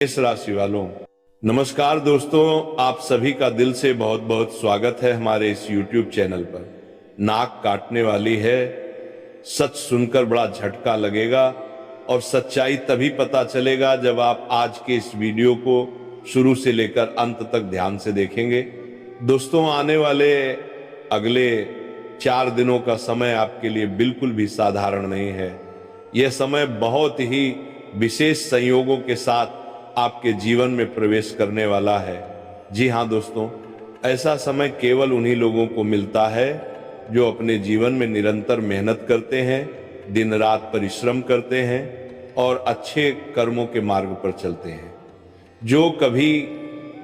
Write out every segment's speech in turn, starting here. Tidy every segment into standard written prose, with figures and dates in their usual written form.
इस राशि वालों, नमस्कार दोस्तों। आप सभी का दिल से बहुत बहुत स्वागत है हमारे इस YouTube चैनल पर। नाक काटने वाली है, सच सुनकर बड़ा झटका लगेगा और सच्चाई तभी पता चलेगा जब आप आज के इस वीडियो को शुरू से लेकर अंत तक ध्यान से देखेंगे। दोस्तों, आने वाले अगले 4 दिनों का समय आपके लिए बिल्कुल भी साधारण नहीं है। यह समय बहुत ही विशेष संयोगों के साथ आपके जीवन में प्रवेश करने वाला है। जी हाँ दोस्तों, ऐसा समय केवल उन्हीं लोगों को मिलता है जो अपने जीवन में निरंतर मेहनत करते हैं, दिन रात परिश्रम करते हैं और अच्छे कर्मों के मार्ग पर चलते हैं। जो कभी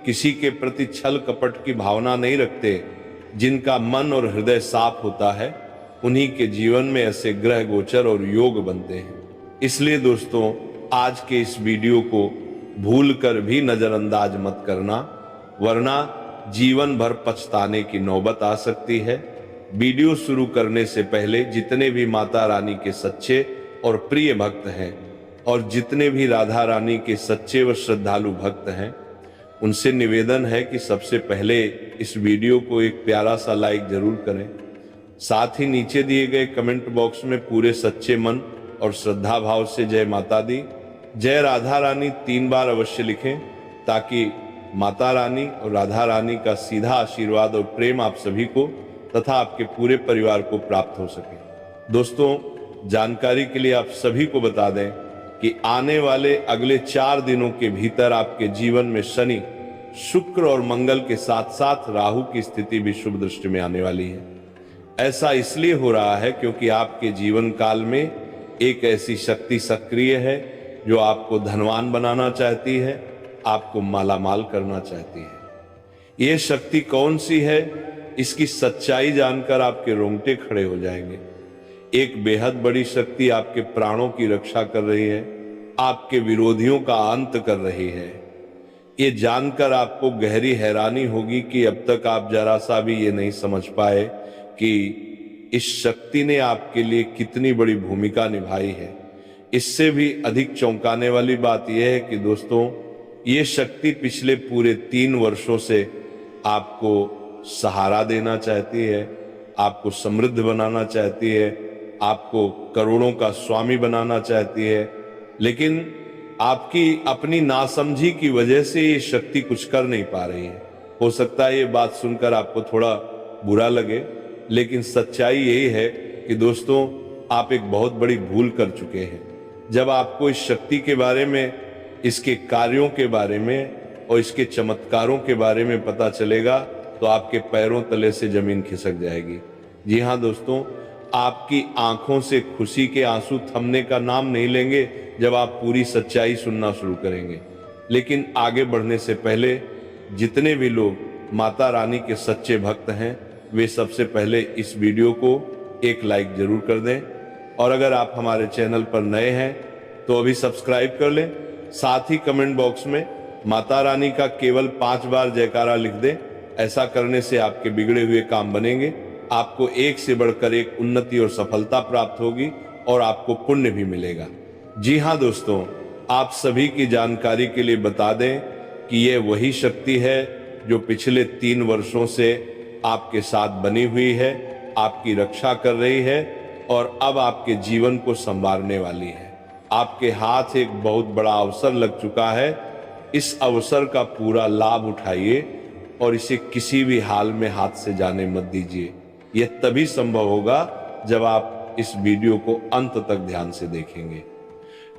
किसी के प्रति छल कपट की भावना नहीं रखते, जिनका मन और हृदय साफ होता है, उन्हीं के जीवन में ऐसे ग्रह गोचर और योग बनते हैं। इसलिए दोस्तों, आज के इस वीडियो को भूल कर भी नजरअंदाज मत करना, वरना जीवन भर पछताने की नौबत आ सकती है। वीडियो शुरू करने से पहले जितने भी माता रानी के सच्चे और प्रिय भक्त हैं और जितने भी राधा रानी के सच्चे व श्रद्धालु भक्त हैं, उनसे निवेदन है कि सबसे पहले इस वीडियो को एक प्यारा सा लाइक जरूर करें। साथ ही नीचे दिए गए कमेंट बॉक्स में पूरे सच्चे मन और श्रद्धा भाव से जय माता दी, जय राधा रानी 3 बार अवश्य लिखें, ताकि माता रानी और राधा रानी का सीधा आशीर्वाद और प्रेम आप सभी को तथा आपके पूरे परिवार को प्राप्त हो सके। दोस्तों, जानकारी के लिए आप सभी को बता दें कि आने वाले अगले 4 दिनों के भीतर आपके जीवन में शनि, शुक्र और मंगल के साथ साथ राहु की स्थिति भी शुभ दृष्टि में आने वाली है। ऐसा इसलिए हो रहा है क्योंकि आपके जीवन काल में एक ऐसी शक्ति सक्रिय है जो आपको धनवान बनाना चाहती है, आपको मालामाल करना चाहती है। ये शक्ति कौन सी है, इसकी सच्चाई जानकर आपके रोंगटे खड़े हो जाएंगे। एक बेहद बड़ी शक्ति आपके प्राणों की रक्षा कर रही है, आपके विरोधियों का अंत कर रही है। ये जानकर आपको गहरी हैरानी होगी कि अब तक आप जरा सा भी ये नहीं समझ पाए कि इस शक्ति ने आपके लिए कितनी बड़ी भूमिका निभाई है। इससे भी अधिक चौंकाने वाली बात यह है कि दोस्तों, ये शक्ति पिछले पूरे 3 वर्षों से आपको सहारा देना चाहती है, आपको समृद्ध बनाना चाहती है, आपको करोड़ों का स्वामी बनाना चाहती है। लेकिन आपकी अपनी नासमझी की वजह से ये शक्ति कुछ कर नहीं पा रही है। हो सकता है ये बात सुनकर आपको थोड़ा बुरा लगे, लेकिन सच्चाई यही है कि दोस्तों, आप एक बहुत बड़ी भूल कर चुके हैं। जब आपको इस शक्ति के बारे में, इसके कार्यों के बारे में और इसके चमत्कारों के बारे में पता चलेगा तो आपके पैरों तले से जमीन खिसक जाएगी। जी हाँ दोस्तों, आपकी आंखों से खुशी के आंसू थमने का नाम नहीं लेंगे जब आप पूरी सच्चाई सुनना शुरू करेंगे। लेकिन आगे बढ़ने से पहले जितने भी लोग माता रानी के सच्चे भक्त हैं, वे सबसे पहले इस वीडियो को एक लाइक जरूर कर दें और अगर आप हमारे चैनल पर नए हैं तो अभी सब्सक्राइब कर लें। साथ ही कमेंट बॉक्स में माता रानी का केवल 5 बार जयकारा लिख दें। ऐसा करने से आपके बिगड़े हुए काम बनेंगे, आपको एक से बढ़कर एक उन्नति और सफलता प्राप्त होगी और आपको पुण्य भी मिलेगा। जी हाँ दोस्तों, आप सभी की जानकारी के लिए बता दें कि यह वही शक्ति है जो पिछले 3 वर्षों से आपके साथ बनी हुई है, आपकी रक्षा कर रही है और अब आपके जीवन को संवारने वाली है। आपके हाथ एक बहुत बड़ा अवसर लग चुका है। इस अवसर का पूरा लाभ उठाइए और इसे किसी भी हाल में हाथ से जाने मत दीजिए। यह तभी संभव होगा जब आप इस वीडियो को अंत तक ध्यान से देखेंगे।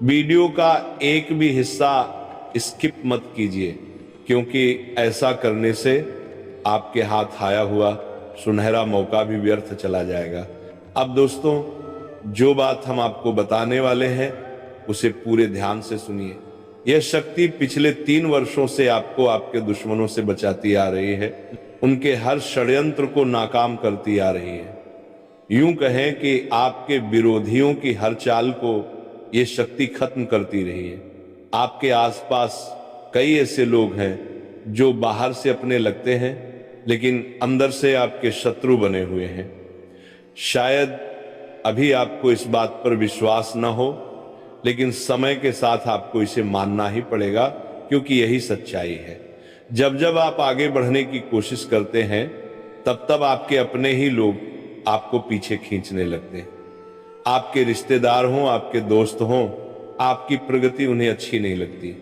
वीडियो का एक भी हिस्सा स्किप मत कीजिए, क्योंकि ऐसा करने से आपके हाथ आया हुआ सुनहरा मौका भी व्यर्थ चला जाएगा। अब दोस्तों, जो बात हम आपको बताने वाले हैं उसे पूरे ध्यान से सुनिए। यह शक्ति पिछले 3 वर्षों से आपको आपके दुश्मनों से बचाती आ रही है, उनके हर षड्यंत्र को नाकाम करती आ रही है। यूं कहें कि आपके विरोधियों की हर चाल को यह शक्ति खत्म करती रही है। आपके आसपास कई ऐसे लोग हैं जो बाहर से अपने लगते हैं, लेकिन अंदर से आपके शत्रु बने हुए हैं। शायद अभी आपको इस बात पर विश्वास न हो, लेकिन समय के साथ आपको इसे मानना ही पड़ेगा क्योंकि यही सच्चाई है। जब जब आप आगे बढ़ने की कोशिश करते हैं तब तब आपके अपने ही लोग आपको पीछे खींचने लगते हैं। आपके रिश्तेदार हों, आपके दोस्त हों, आपकी प्रगति उन्हें अच्छी नहीं लगती।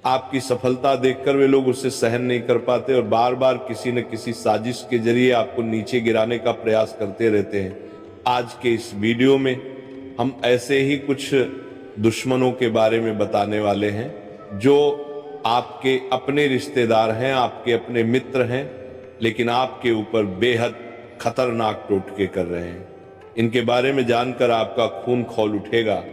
आपकी सफलता देखकर वे लोग उसे सहन नहीं कर पाते और बार बार किसी न किसी साजिश के जरिए आपको नीचे गिराने का प्रयास करते रहते हैं। आज के इस वीडियो में हम ऐसे ही कुछ दुश्मनों के बारे में बताने वाले हैं जो आपके अपने रिश्तेदार हैं, आपके अपने मित्र हैं, लेकिन आपके ऊपर बेहद खतरनाक टोटके कर रहे हैं। इनके बारे में जानकर आपका खून खौल उठेगा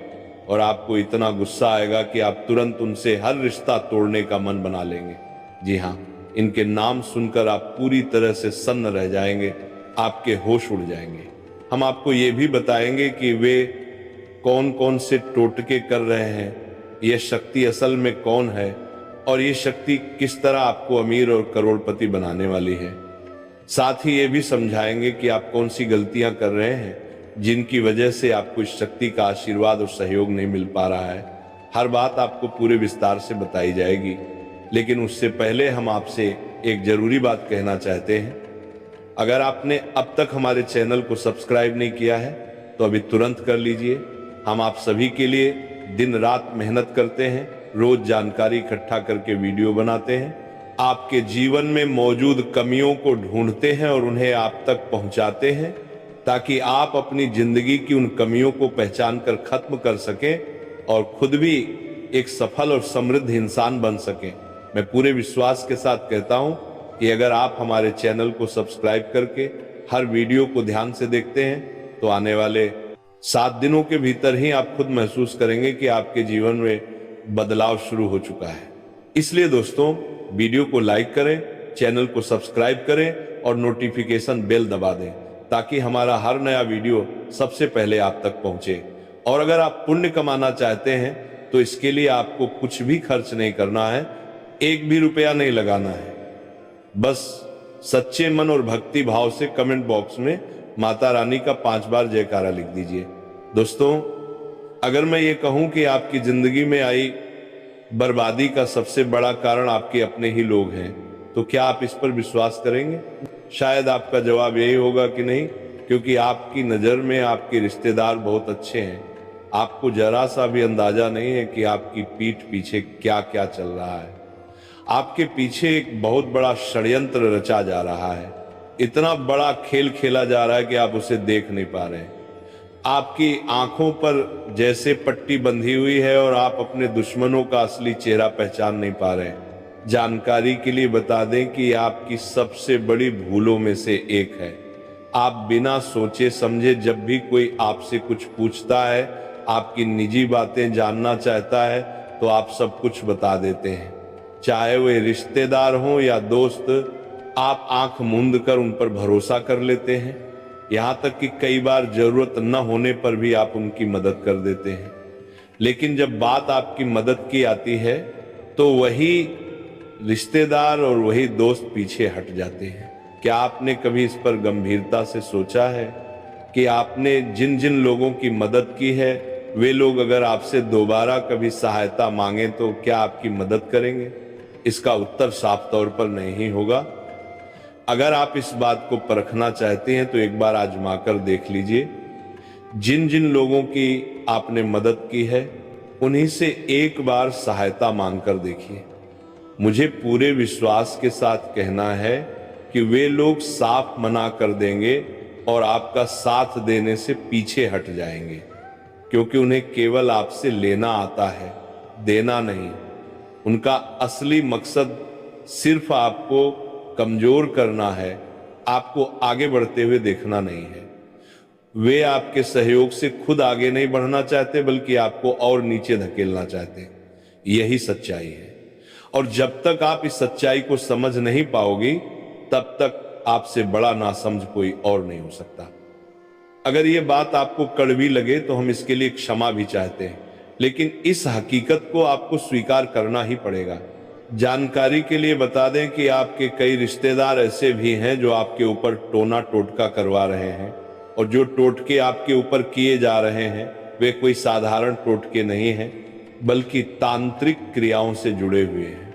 और आपको इतना गुस्सा आएगा कि आप तुरंत उनसे हर रिश्ता तोड़ने का मन बना लेंगे। जी हाँ, इनके नाम सुनकर आप पूरी तरह से सन्न रह जाएंगे, आपके होश उड़ जाएंगे। हम आपको ये भी बताएंगे कि वे कौन कौन से टोटके कर रहे हैं, यह शक्ति असल में कौन है और ये शक्ति किस तरह आपको अमीर और करोड़पति बनाने वाली है। साथ ही ये भी समझाएंगे कि आप कौन सी गलतियां कर रहे हैं जिनकी वजह से आपको इस शक्ति का आशीर्वाद और सहयोग नहीं मिल पा रहा है। हर बात आपको पूरे विस्तार से बताई जाएगी, लेकिन उससे पहले हम आपसे एक जरूरी बात कहना चाहते हैं। अगर आपने अब तक हमारे चैनल को सब्सक्राइब नहीं किया है तो अभी तुरंत कर लीजिए। हम आप सभी के लिए दिन रात मेहनत करते हैं, रोज जानकारी इकट्ठा करके वीडियो बनाते हैं, आपके जीवन में मौजूद कमियों को ढूंढते हैं और उन्हें आप तक पहुंचाते हैं ताकि आप अपनी जिंदगी की उन कमियों को पहचान कर खत्म कर सकें और खुद भी एक सफल और समृद्ध इंसान बन सकें। मैं पूरे विश्वास के साथ कहता हूं कि अगर आप हमारे चैनल को सब्सक्राइब करके हर वीडियो को ध्यान से देखते हैं तो आने वाले 7 दिनों के भीतर ही आप खुद महसूस करेंगे कि आपके जीवन में बदलाव शुरू हो चुका है। इसलिए दोस्तों, वीडियो को लाइक करें, चैनल को सब्सक्राइब करें और नोटिफिकेशन बेल दबा दें ताकि हमारा हर नया वीडियो सबसे पहले आप तक पहुंचे। और अगर आप पुण्य कमाना चाहते हैं तो इसके लिए आपको कुछ भी खर्च नहीं करना है, 1 भी रुपया नहीं लगाना है। बस सच्चे मन और भक्ति भाव से कमेंट बॉक्स में माता रानी का 5 बार जयकारा लिख दीजिए। दोस्तों, अगर मैं ये कहूं कि आपकी जिंदगी में आई बर्बादी का सबसे बड़ा कारण आपके अपने ही लोग हैं, तो क्या आप इस पर विश्वास करेंगे? शायद आपका जवाब यही होगा कि नहीं, क्योंकि आपकी नजर में आपके रिश्तेदार बहुत अच्छे हैं। आपको जरा सा भी अंदाजा नहीं है कि आपकी पीठ पीछे क्या क्या चल रहा है। आपके पीछे एक बहुत बड़ा षड्यंत्र रचा जा रहा है। इतना बड़ा खेल खेला जा रहा है कि आप उसे देख नहीं पा रहे हैं। आपकी आंखों पर जैसे पट्टी बंधी हुई है और आप अपने दुश्मनों का असली चेहरा पहचान नहीं पा रहे हैं। जानकारी के लिए बता दें कि आपकी सबसे बड़ी भूलों में से एक है, आप बिना सोचे समझे जब भी कोई आपसे कुछ पूछता है, आपकी निजी बातें जानना चाहता है, तो आप सब कुछ बता देते हैं। चाहे वे रिश्तेदार हों या दोस्त, आप आंख मूंद कर उन पर भरोसा कर लेते हैं। यहां तक कि कई बार जरूरत न होने पर भी आप उनकी मदद कर देते हैं। लेकिन जब बात आपकी मदद की आती है तो वही रिश्तेदार और वही दोस्त पीछे हट जाते हैं। क्या आपने कभी इस पर गंभीरता से सोचा है कि आपने जिन जिन लोगों की मदद की है वे लोग अगर आपसे दोबारा कभी सहायता मांगे तो क्या आपकी मदद करेंगे? इसका उत्तर साफ तौर पर नहीं होगा। अगर आप इस बात को परखना चाहते हैं तो एक बार आजमा कर देख लीजिए। जिन जिन लोगों की आपने मदद की है उन्हीं से एक बार सहायता मांगकर देखिए। मुझे पूरे विश्वास के साथ कहना है कि वे लोग साफ मना कर देंगे और आपका साथ देने से पीछे हट जाएंगे, क्योंकि उन्हें केवल आपसे लेना आता है, देना नहीं। उनका असली मकसद सिर्फ आपको कमजोर करना है, आपको आगे बढ़ते हुए देखना नहीं है। वे आपके सहयोग से खुद आगे नहीं बढ़ना चाहते बल्कि आपको और नीचे धकेलना चाहते हैं। यही सच्चाई है और जब तक आप इस सच्चाई को समझ नहीं पाओगी तब तक आपसे बड़ा नासमझ कोई और नहीं हो सकता। अगर ये बात आपको कड़वी लगे तो हम इसके लिए क्षमा भी चाहते हैं, लेकिन इस हकीकत को आपको स्वीकार करना ही पड़ेगा। जानकारी के लिए बता दें कि आपके कई रिश्तेदार ऐसे भी हैं जो आपके ऊपर टोना टोटका करवा रहे हैं, और जो टोटके आपके ऊपर किए जा रहे हैं वे कोई साधारण टोटके नहीं हैं। बल्कि तांत्रिक क्रियाओं से जुड़े हुए हैं।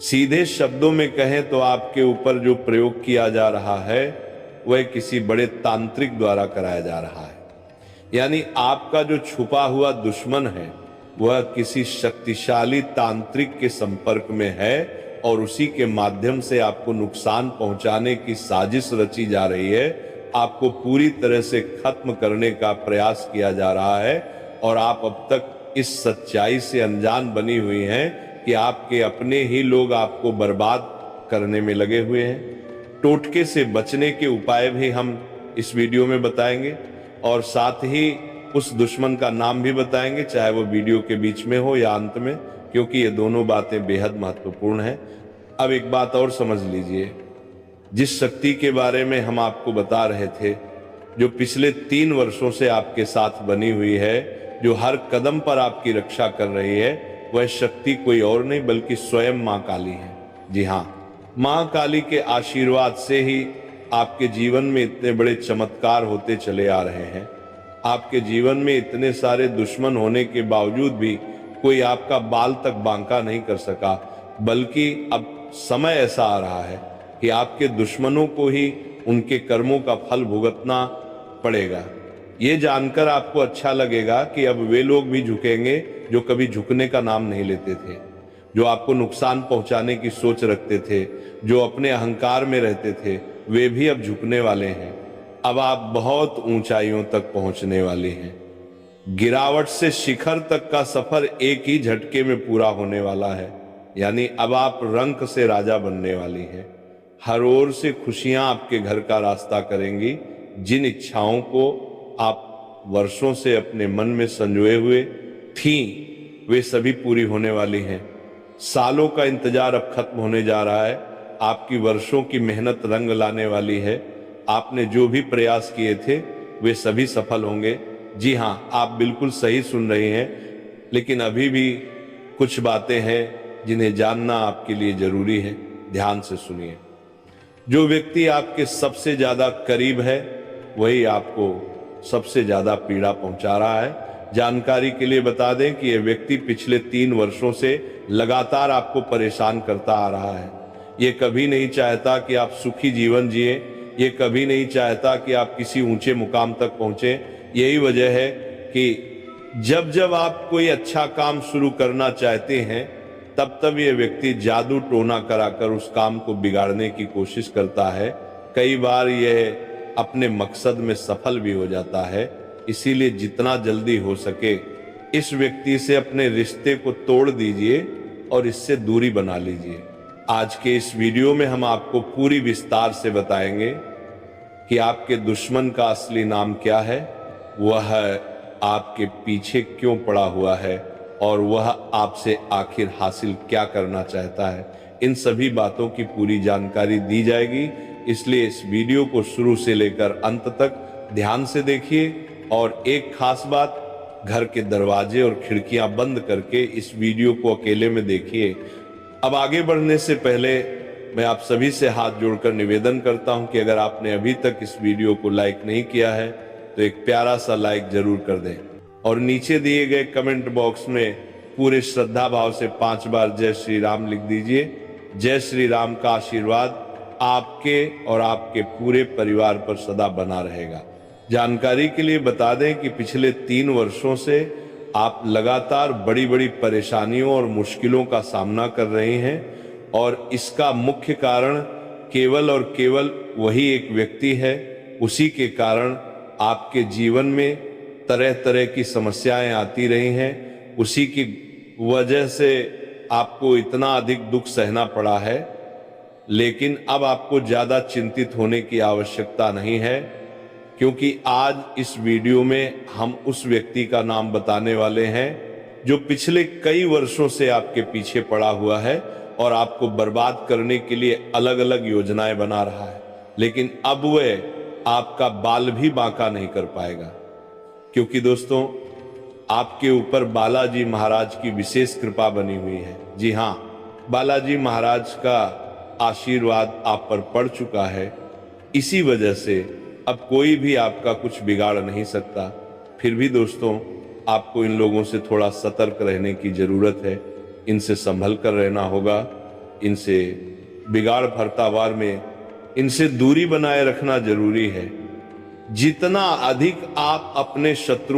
सीधे शब्दों में कहें तो आपके ऊपर जो प्रयोग किया जा रहा है वह किसी बड़े तांत्रिक द्वारा कराया जा रहा है। यानी आपका जो छुपा हुआ दुश्मन है वह किसी शक्तिशाली तांत्रिक के संपर्क में है और उसी के माध्यम से आपको नुकसान पहुंचाने की साजिश रची जा रही है। आपको पूरी तरह से खत्म करने का प्रयास किया जा रहा है और आप अब तक इस सच्चाई से अनजान बनी हुई हैं कि आपके अपने ही लोग आपको बर्बाद करने में लगे हुए हैं। टोटके से बचने के उपाय भी हम इस वीडियो में बताएंगे और साथ ही उस दुश्मन का नाम भी बताएंगे, चाहे वो वीडियो के बीच में हो या अंत में, क्योंकि ये दोनों बातें बेहद महत्वपूर्ण हैं। अब एक बात और समझ लीजिए, जिस शक्ति के बारे में हम आपको बता रहे थे, जो पिछले 3 वर्षों से आपके साथ बनी हुई है, जो हर कदम पर आपकी रक्षा कर रही है, वह शक्ति कोई और नहीं बल्कि स्वयं मां काली है। जी हाँ, मां काली के आशीर्वाद से ही आपके जीवन में इतने बड़े चमत्कार होते चले आ रहे हैं। आपके जीवन में इतने सारे दुश्मन होने के बावजूद भी कोई आपका बाल तक बांका नहीं कर सका, बल्कि अब समय ऐसा आ रहा है कि आपके दुश्मनों को ही उनके कर्मों का फल भुगतना पड़ेगा। ये जानकर आपको अच्छा लगेगा कि अब वे लोग भी झुकेंगे जो कभी झुकने का नाम नहीं लेते थे, जो आपको नुकसान पहुंचाने की सोच रखते थे, जो अपने अहंकार में रहते थे, वे भी अब झुकने वाले हैं। अब आप बहुत ऊंचाइयों तक पहुंचने वाले हैं। गिरावट से शिखर तक का सफर एक ही झटके में पूरा होने वाला है। यानी अब आप रंक से राजा बनने वाली हैं। हर ओर से खुशियां आपके घर का रास्ता करेंगी। जिन इच्छाओं को आप वर्षों से अपने मन में संजोए हुए थीं, वे सभी पूरी होने वाली हैं। सालों का इंतजार अब खत्म होने जा रहा है। आपकी वर्षों की मेहनत रंग लाने वाली है। आपने जो भी प्रयास किए थे वे सभी सफल होंगे। जी हाँ, आप बिल्कुल सही सुन रहे हैं, लेकिन अभी भी कुछ बातें हैं जिन्हें जानना आपके लिए जरूरी है। ध्यान से सुनिए। जो व्यक्ति आपके सबसे ज्यादा करीब है वही आपको सबसे ज्यादा पीड़ा पहुंचा रहा है। जानकारी के लिए बता दें कि यह व्यक्ति पिछले 3 वर्षों से लगातार आपको परेशान करता आ रहा है। ये कभी नहीं चाहता कि आप सुखी जीवन जिए, ये कभी नहीं चाहता कि आप किसी ऊंचे मुकाम तक पहुंचे। यही वजह है कि जब जब आप कोई अच्छा काम शुरू करना चाहते हैं तब तब ये व्यक्ति जादू टोना कराकर उस काम को बिगाड़ने की कोशिश करता है। कई बार यह अपने मकसद में सफल भी हो जाता है। इसीलिए जितना जल्दी हो सके इस व्यक्ति से अपने रिश्ते को तोड़ दीजिए और इससे दूरी बना लीजिए। आज के इस वीडियो में हम आपको पूरी विस्तार से बताएंगे कि आपके दुश्मन का असली नाम क्या है, वह आपके पीछे क्यों पड़ा हुआ है और वह आपसे आखिर हासिल क्या करना चाहता है। इन सभी बातों की पूरी जानकारी दी जाएगी, इसलिए इस वीडियो को शुरू से लेकर अंत तक ध्यान से देखिए। और एक खास बात, घर के दरवाजे और खिड़कियां बंद करके इस वीडियो को अकेले में देखिए। अब आगे बढ़ने से पहले मैं आप सभी से हाथ जोड़कर निवेदन करता हूं कि अगर आपने अभी तक इस वीडियो को लाइक नहीं किया है तो एक प्यारा सा लाइक जरूर कर दें और नीचे दिए गए कमेंट बॉक्स में पूरे श्रद्धा भाव से 5 बार जय श्री राम लिख दीजिए। जय श्री राम का आशीर्वाद आपके और आपके पूरे परिवार पर सदा बना रहेगा। जानकारी के लिए बता दें कि पिछले 3 वर्षों से आप लगातार बड़ी बड़ी परेशानियों और मुश्किलों का सामना कर रहे हैं और इसका मुख्य कारण केवल और केवल वही एक व्यक्ति है। उसी के कारण आपके जीवन में तरह तरह की समस्याएं आती रही हैं। उसी की वजह से आपको इतना अधिक दुख सहना पड़ा है। लेकिन अब आपको ज्यादा चिंतित होने की आवश्यकता नहीं है, क्योंकि आज इस वीडियो में हम उस व्यक्ति का नाम बताने वाले हैं जो पिछले कई वर्षों से आपके पीछे पड़ा हुआ है और आपको बर्बाद करने के लिए अलग अलग योजनाएं बना रहा है। लेकिन अब वह आपका बाल भी बांका नहीं कर पाएगा, क्योंकि दोस्तों आपके ऊपर बालाजी महाराज की विशेष कृपा बनी हुई है। जी हाँ, बालाजी महाराज का आशीर्वाद आप पर पड़ चुका है। इसी वजह से अब कोई भी आपका कुछ बिगाड़ नहीं सकता। फिर भी दोस्तों, आपको इन लोगों से थोड़ा सतर्क रहने की जरूरत है। इनसे संभल कर रहना होगा। इनसे बिगाड़ भरतावार में इनसे दूरी बनाए रखना जरूरी है। जितना अधिक आप अपने शत्रु